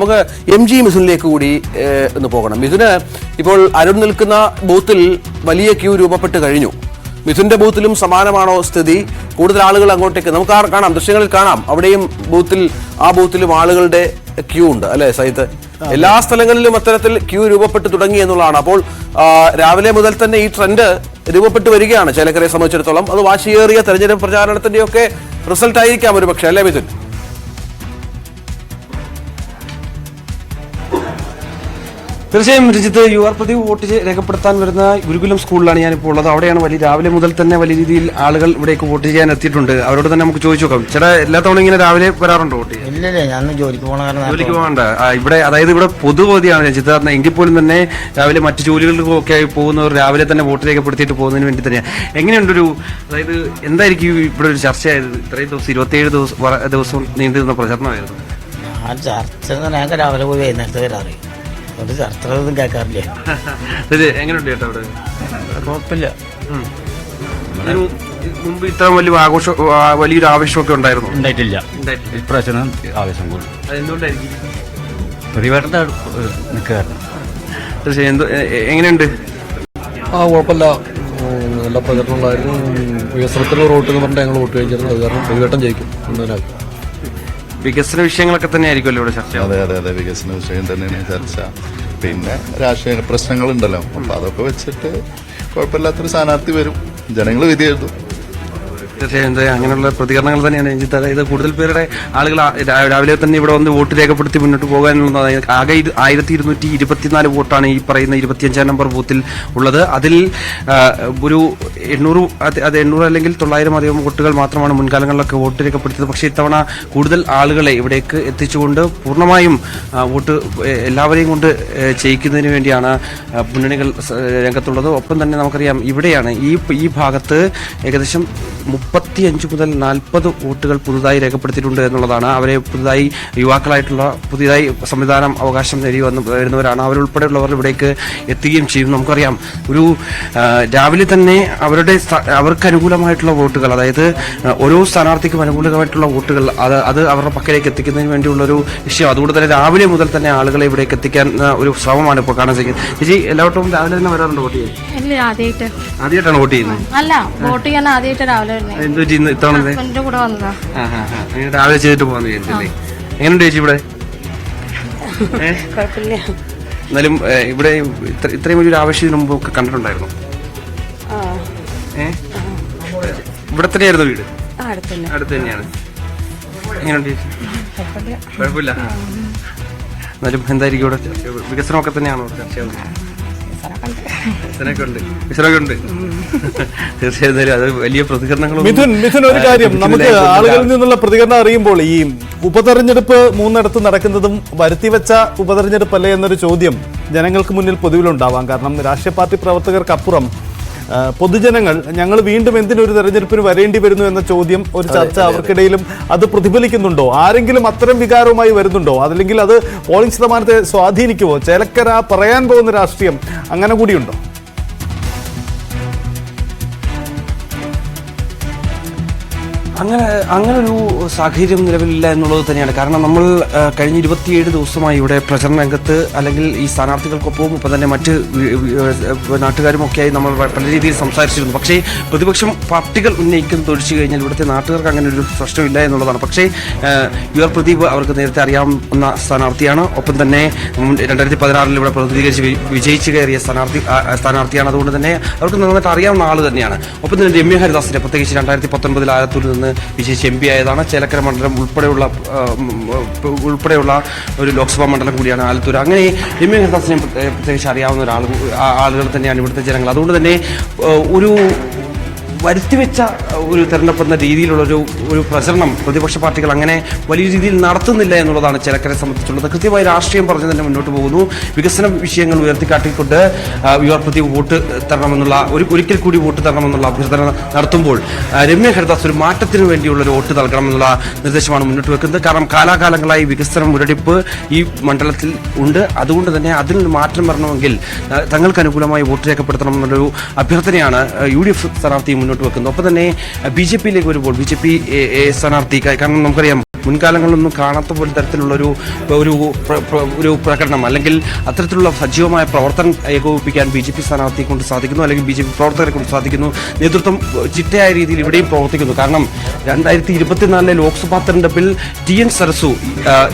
നമുക്ക് MG മിഥുനിലേക്ക് കൂടി ഒന്ന് പോകണം. മിഥുന് ഇപ്പോൾ അരുൺ നിൽക്കുന്ന ബൂത്തിൽ വലിയ ക്യൂ രൂപപ്പെട്ട് കഴിഞ്ഞു. മിഥുന്റെ ബൂത്തിലും സമാനമാണോ സ്ഥിതി? കൂടുതൽ ആളുകൾ അങ്ങോട്ടേക്ക് നമുക്ക് കാണാം, ദൃശ്യങ്ങളിൽ കാണാം. അവിടെയും ആ ബൂത്തിലും ആളുകളുടെ ക്യൂ ഉണ്ട് അല്ലെ സൈത്ത്? എല്ലാ സ്ഥലങ്ങളിലും അത്തരത്തിൽ ക്യൂ രൂപപ്പെട്ട് തുടങ്ങി എന്നുള്ളതാണ്. അപ്പോൾ രാവിലെ മുതൽ തന്നെ ഈ ട്രെൻഡ് രൂപപ്പെട്ട് വരികയാണ് ചേലക്കരയെ സംബന്ധിച്ചിടത്തോളം. അത് വാശിയേറിയ തെരഞ്ഞെടുപ്പ് പ്രചാരണത്തിന്റെയൊക്കെ റിസൾട്ട് ആയിരിക്കാം ഒരു പക്ഷേ, അല്ലേ മിഥുൻ? തീർച്ചയായും രഞ്ജിത്ത്, യുവർ പ്രദീപ് വോട്ട് രേഖപ്പെടുത്താൻ വരുന്ന ഗുരുകുലം സ്കൂളിലാണ് ഞാനിപ്പോൾ ഉള്ളത്. അവിടെയാണ് രാവിലെ മുതൽ തന്നെ വലിയ രീതിയിൽ ആളുകൾ ഇവിടേക്ക് വോട്ട് ചെയ്യാൻ എത്തിയിട്ടുണ്ട്. അവരോട് തന്നെ നമുക്ക് ചോദിച്ചു നോക്കാം. ചേട്ടാ, എല്ലാ തവണ ഇങ്ങനെ രാവിലെ വരാറുണ്ടോ വോട്ട് ചെയ്യാൻ? ഇല്ലല്ലേ, ഞാൻ ജോലിക്ക് പോകണ്ട. ഇവിടെ പൊതുവതിയാണ് രഞ്ജിത്ത്. എങ്കിൽ പോലും തന്നെ രാവിലെ മറ്റു ജോലികൾക്കൊക്കെ പോകുന്നവർ രാവിലെ തന്നെ വോട്ട് രേഖപ്പെടുത്തിയിട്ട് പോകുന്നതിന് വേണ്ടി തന്നെയാണ്. എങ്ങനെയുണ്ടൊരു, അതായത് എന്തായിരിക്കും ഇവിടെ ഒരു ചർച്ചയായത്? ഇത്രയും ദിവസം 27 ദിവസം നീണ്ടുനിന്ന പ്രചരണമായിരുന്നു. ഞാൻ ചർച്ച രാവിലെ പോയി വൈകുന്നേരത്തെ വരാറ്. ഒരു ചർച്ചകളൊന്നും കേൾക്കാറില്ല. എങ്ങനെയുണ്ട് ചേട്ടാ അവിടെ? കുഴപ്പമില്ല. മുമ്പ് ഇത്ര വലിയൊരു ആവേശമൊക്കെ ഉണ്ടായിരുന്നു? ഉണ്ടായിട്ടില്ല. ഇപ്രാവശ്യം ആവേശം കൂടും. അതെന്തുകൊണ്ടായിരിക്കും? പ്രതിപക്ഷത്തെ നിൽക്കുകയായിരുന്നു. തീർച്ചയായും. എങ്ങനെയുണ്ട്? കുഴപ്പമില്ല, നല്ല പ്രചരണമുണ്ടായിരുന്നു. വികസനത്തിലുള്ള വോട്ട് എന്ന് പറഞ്ഞാൽ ഞങ്ങൾ വോട്ട് കഴിച്ചിരുന്നു. അത് കാരണം പ്രതിവട്ടം ജയിക്കും എന്നതിനാകും. വികസന വിഷയങ്ങളൊക്കെ തന്നെ ആയിരിക്കുമല്ലോ ഇവിടെ ചർച്ച? അതെ, വികസന വിഷയം തന്നെയാണ് ചർച്ച. പിന്നെ രാഷ്ട്രീയ പ്രശ്നങ്ങളുണ്ടല്ലോ, അപ്പൊ അതൊക്കെ വെച്ചിട്ട് കുഴപ്പമില്ലാത്തൊരു സ്ഥാനാർത്ഥി വരും. ജനങ്ങൾ വിധി എഴുതും. തീർച്ചയായും അങ്ങനെയുള്ള പ്രതികരണങ്ങൾ തന്നെയാണ് രഞ്ജിത്ത്. അതായത് കൂടുതൽ പേരുടെ ആളുകൾ രാവിലെ തന്നെ ഇവിടെ വന്ന് വോട്ട് രേഖപ്പെടുത്തി മുന്നോട്ട് പോകാനുള്ളത്. ആകെ 1224 വോട്ടാണ് ഈ പറയുന്ന 25-ാം നമ്പർ ബൂത്തിൽ ഉള്ളത്. അതിൽ ഒരു 800 അല്ലെങ്കിൽ 900 അധികം വോട്ടുകൾ മാത്രമാണ് മുൻകാലങ്ങളിലൊക്കെ വോട്ട് രേഖപ്പെടുത്തിയത്. പക്ഷേ ഇത്തവണ കൂടുതൽ ആളുകളെ ഇവിടേക്ക് എത്തിച്ചുകൊണ്ട് പൂർണ്ണമായും വോട്ട് എല്ലാവരെയും കൊണ്ട് ചെയ്യിക്കുന്നതിന് വേണ്ടിയാണ് മുന്നണികൾ രംഗത്തുള്ളത്. ഒപ്പം തന്നെ നമുക്കറിയാം ഇവിടെയാണ് ഈ ഭാഗത്ത് ഏകദേശം 35 മുതൽ 40 വോട്ടുകൾ പുതുതായി രേഖപ്പെടുത്തിയിട്ടുണ്ട് എന്നുള്ളതാണ്. അവരെ പുതുതായി യുവാക്കളായിട്ടുള്ള പുതിയതായി സംവിധാനം അവകാശം നേടി വരുന്നവരാണ്. അവരുൾപ്പെടെയുള്ളവർ ഇവിടേക്ക് എത്തുകയും ചെയ്യും. നമുക്കറിയാം ഒരു രാവിലെ തന്നെ അവർക്ക് അനുകൂലമായിട്ടുള്ള വോട്ടുകൾ, അതായത് ഓരോ സ്ഥാനാർത്ഥിക്കും അനുകൂലമായിട്ടുള്ള വോട്ടുകൾ അത് അവരുടെ പക്കലേക്ക് എത്തിക്കുന്നതിന് വേണ്ടിയുള്ളൊരു വിഷയം. അതുകൊണ്ട് തന്നെ രാവിലെ മുതൽ തന്നെ ആളുകളെ ഇവിടേക്ക് എത്തിക്കാൻ ഒരു ശ്രമമാണ് ഇപ്പോൾ കാണാൻ സാധിക്കുന്നത്. ചേച്ചി, എല്ലാവരും രാവിലെ തന്നെ വരാറുണ്ട് വോട്ട് ചെയ്യാൻ? ആദ്യമായിട്ടാണ് വോട്ട് ചെയ്യുന്നത്? അല്ല, വോട്ട് ചെയ്യാൻ ആദ്യമായിട്ട് രാവിലെ രാവിലെ ചെയ്തിട്ട് പോകാന്ന് വിചാരിച്ചല്ലേ? എങ്ങനെയുണ്ട് ചേച്ചി ഇവിടെ? എന്നാലും ഇവിടെ ഇത്രയും വലിയൊരു ആവശ്യം മുമ്പ് ഒക്കെ കണ്ടിട്ടുണ്ടായിരുന്നു? ഇവിടെ തന്നെയായിരുന്നു വീട്? അടുത്ത് തന്നെയാണ്. എങ്ങനെയുണ്ട് ചേച്ചി? കുഴപ്പമില്ല. എന്നാലും എന്തായിരിക്കും ഇവിടെ വികസനമൊക്കെ തന്നെയാണോ ചർച്ചയാവുന്നത്? തീർച്ചയായും അത് വലിയ പ്രതികരണങ്ങളും. മിഥുൻ, ഒരു കാര്യം, നമുക്ക് ആളുകളിൽ നിന്നുള്ള പ്രതികരണം അറിയുമ്പോൾ ഈ ഉപതെരഞ്ഞെടുപ്പ് 3 നടക്കുന്നതും വരുത്തിവെച്ച ഉപതെരഞ്ഞെടുപ്പല്ലേ എന്നൊരു ചോദ്യം ജനങ്ങൾക്ക് മുന്നിൽ പൊതുവിലുണ്ടാവാം. കാരണം രാഷ്ട്രീയ പാർട്ടി പ്രവർത്തകർക്കപ്പുറം പൊതുജനങ്ങൾ ഞങ്ങൾ വീണ്ടും എന്തിനൊരു തെരഞ്ഞെടുപ്പിന് വരേണ്ടി വരുന്നു എന്ന ചോദ്യം, ഒരു ചർച്ച അവർക്കിടയിലും അത് പ്രതിഫലിക്കുന്നുണ്ടോ? ആരെങ്കിലും അത്തരം വികാരവുമായി വരുന്നുണ്ടോ? അതല്ലെങ്കിൽ അത് പോളിംഗ് ശതമാനത്തെ സ്വാധീനിക്കുമോ? ചേലക്കര പറയാൻ പോകുന്ന രാഷ്ട്രീയം അങ്ങനെ കൂടിയുണ്ടോ? അങ്ങനൊരു സാഹചര്യം നിലവിലില്ല എന്നുള്ളത് തന്നെയാണ്. കാരണം നമ്മൾ കഴിഞ്ഞ 27 ദിവസമായി ഇവിടെ പ്രചരണ രംഗത്ത്, അല്ലെങ്കിൽ ഈ സ്ഥാനാർത്ഥികൾക്കൊപ്പവും ഒപ്പം തന്നെ മറ്റ് നാട്ടുകാരുമൊക്കെയായി നമ്മൾ പല രീതിയിൽ സംസാരിച്ചിരുന്നു. പക്ഷേ പ്രതിപക്ഷം പാർട്ടികൾ ഉന്നയിക്കുന്നത് ഒഴിച്ചു കഴിഞ്ഞാൽ ഇവിടുത്തെ നാട്ടുകാർക്ക് അങ്ങനെ ഒരു പ്രശ്നമില്ല എന്നുള്ളതാണ്. പക്ഷേ യുവർ പ്രദീപ് അവർക്ക് നേരത്തെ അറിയാവുന്ന സ്ഥാനാർത്ഥിയാണ്. ഒപ്പം തന്നെ 2016 ഇവിടെ പ്രതിനിധീകരിച്ച് വിജയിച്ചു കയറിയ സ്ഥാനാർത്ഥിയാണ്. അതുകൊണ്ട് തന്നെ അവർക്ക് നന്നായിട്ട് അറിയാവുന്ന ആൾ തന്നെയാണ്. ഒപ്പം തന്നെ രമ്യ ഹരിദാസിനെ, പ്രത്യേകിച്ച് 2019 ആലത്തൂരിൽ നിന്ന് വിജയിച്ച് MP ആയതാണ്. ചേലക്കര മണ്ഡലം ഉൾപ്പെടെയുള്ള ഒരു ലോക്സഭാ മണ്ഡലം കൂടിയാണ് ആലത്തൂർ. അങ്ങനെ രമ്യ ഹരിദാസിനെ പ്രത്യേകിച്ച് അറിയാവുന്ന ആളുകൾ തന്നെയാണ് ഇവിടുത്തെ ജനങ്ങൾ. അതുകൊണ്ട് തന്നെ ഒരു വരുത്തിവെച്ച ഒരു തെരഞ്ഞെടുപ്പ് എന്ന രീതിയിലുള്ളൊരു പ്രചരണം പ്രതിപക്ഷ പാർട്ടികൾ അങ്ങനെ വലിയ രീതിയിൽ നടത്തുന്നില്ല എന്നുള്ളതാണ് ചേലക്കരയെ സംബന്ധിച്ചുള്ളത്. കൃത്യമായി രാഷ്ട്രീയം പറഞ്ഞ് തന്നെ മുന്നോട്ട് പോകുന്നു. വികസന വിഷയങ്ങൾ ഉയർത്തിക്കാട്ടിക്കൊണ്ട് യുവർ പ്രദീപ് വോട്ട് തരണമെന്നുള്ള ഒരിക്കൽ കൂടി വോട്ട് തരണമെന്നുള്ള അഭ്യർത്ഥന നടത്തുമ്പോൾ രമ്യ ഹരിദാസ് ഒരു മാറ്റത്തിന് വേണ്ടിയുള്ളൊരു വോട്ട് നൽകണമെന്നുള്ള നിർദ്ദേശമാണ് മുന്നോട്ട് വെക്കുന്നത്. കാരണം കാലാകാലങ്ങളായി വികസന മുരടിപ്പ് ഈ മണ്ഡലത്തിൽ ഉണ്ട്. അതുകൊണ്ട് തന്നെ അതിൽ മാറ്റം വരണമെങ്കിൽ തങ്ങൾക്ക് അനുകൂലമായി വോട്ട് രേഖപ്പെടുത്തണമെന്നുള്ളൊരു അഭ്യർത്ഥനയാണ് UDF സ്ഥാനാർത്ഥി മുന്നോട്ട് വെക്കുന്നത്. ഒപ്പം തന്നെ BJP യിലേക്ക് വരുമ്പോൾ BJP സ്ഥാനാർത്ഥി, കാരണം നമുക്കറിയാം മുൻകാലങ്ങളിലൊന്നും കാണാത്ത പോലെ തരത്തിലുള്ള ഒരു പ്രകടനം അല്ലെങ്കിൽ അത്തരത്തിലുള്ള സജീവമായ പ്രവർത്തനം ഏകോപിപ്പിക്കാൻ BJP സ്ഥാനാർത്ഥിയെ കൊണ്ട് സാധിക്കുന്നു, അല്ലെങ്കിൽ BJP പ്രവർത്തകരെ കൊണ്ട് സാധിക്കുന്നു. നേതൃത്വം ചിട്ടയായ രീതിയിൽ ഇവിടെയും പ്രവർത്തിക്കുന്നു. കാരണം 2024 ലോക്സഭാ തെരഞ്ഞെടുപ്പിൽ TN സരസു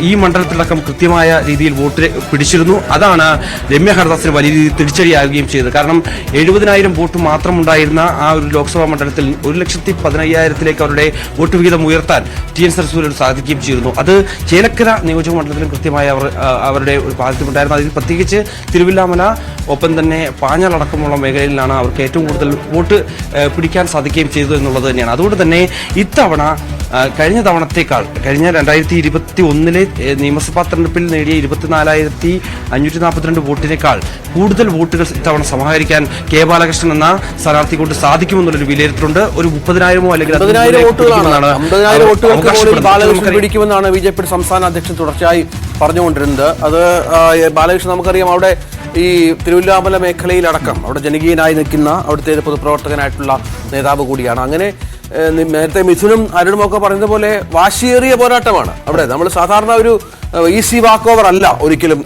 ഈ മണ്ഡലത്തിലടക്കം കൃത്യമായ രീതിയിൽ വോട്ട് പിടിച്ചിരുന്നു. അതാണ് രമ്യ ഹരിദാസിന് വലിയ രീതിയിൽ തിരിച്ചടിയാകുകയും ചെയ്തത്. കാരണം 70,000 വോട്ട് മാത്രമുണ്ടായിരുന്ന ആ ഒരു ലോക്സഭാ മണ്ഡലത്തിൽ 1,15,000 അവരുടെ വോട്ട് വിഹിതം ഉയർത്താൻ TN സരസുവിനോട് സാധിക്കുകയും ചെയ്തിരുന്നു. അത് ചേലക്കര നിയോജക മണ്ഡലത്തിലും കൃത്യമായി അവരുടെ ഒരു പാതിത്വമുണ്ടായിരുന്നു. അതിൽ പ്രത്യേകിച്ച് തിരുവില്ലാമല, ഒപ്പം തന്നെ പാഞ്ഞാലടക്കമുള്ള മേഖലയിലാണ് അവർക്ക് ഏറ്റവും കൂടുതൽ വോട്ട് പിടിക്കാൻ സാധിക്കുകയും ചെയ്തു എന്നുള്ളത് തന്നെയാണ്. അതുകൊണ്ട് തന്നെ ഇത്തവണ കഴിഞ്ഞ തവണത്തേക്കാൾ, കഴിഞ്ഞ 2021 നിയമസഭാ തെരഞ്ഞെടുപ്പിൽ നേടിയ 24,542 വോട്ടിനേക്കാൾ കൂടുതൽ വോട്ടുകൾ ഇത്തവണ സമാഹരിക്കാൻ കെ ബാലകൃഷ്ണൻ എന്ന സ്ഥാനാർത്ഥി കൊണ്ട് സാധിക്കുമെന്നുള്ളൊരു വിലയിരുത്തലുണ്ട്. ഒരു 30,000 അല്ലെങ്കിൽ 50,000 വോട്ടുകൾക്ക് ബാലകൃഷ്ണൻ പിടിക്കുമെന്നാണ് BJP സംസ്ഥാന അധ്യക്ഷൻ തുടർച്ചയായി പറഞ്ഞുകൊണ്ടിരുന്നത്. അത് ബാലകൃഷ്ണൻ നമുക്കറിയാം, അവിടെ ഈ തിരുവല്ലാമല മേഖലയിലടക്കം അവിടെ ജനകീയനായി നിൽക്കുന്ന അവിടുത്തെ പൊതുപ്രവർത്തകനായിട്ടുള്ള നേതാവ് കൂടിയാണ്. അങ്ങനെ നേരത്തെ മിഥുനും അരുണുമൊക്കെ പറയുന്ന പോലെ വാശിയേറിയ പോരാട്ടമാണ് അവിടെ. നമ്മൾ സാധാരണ ഒരു ഈസി വാക്ക് ഓവർ അല്ല ഒരിക്കലും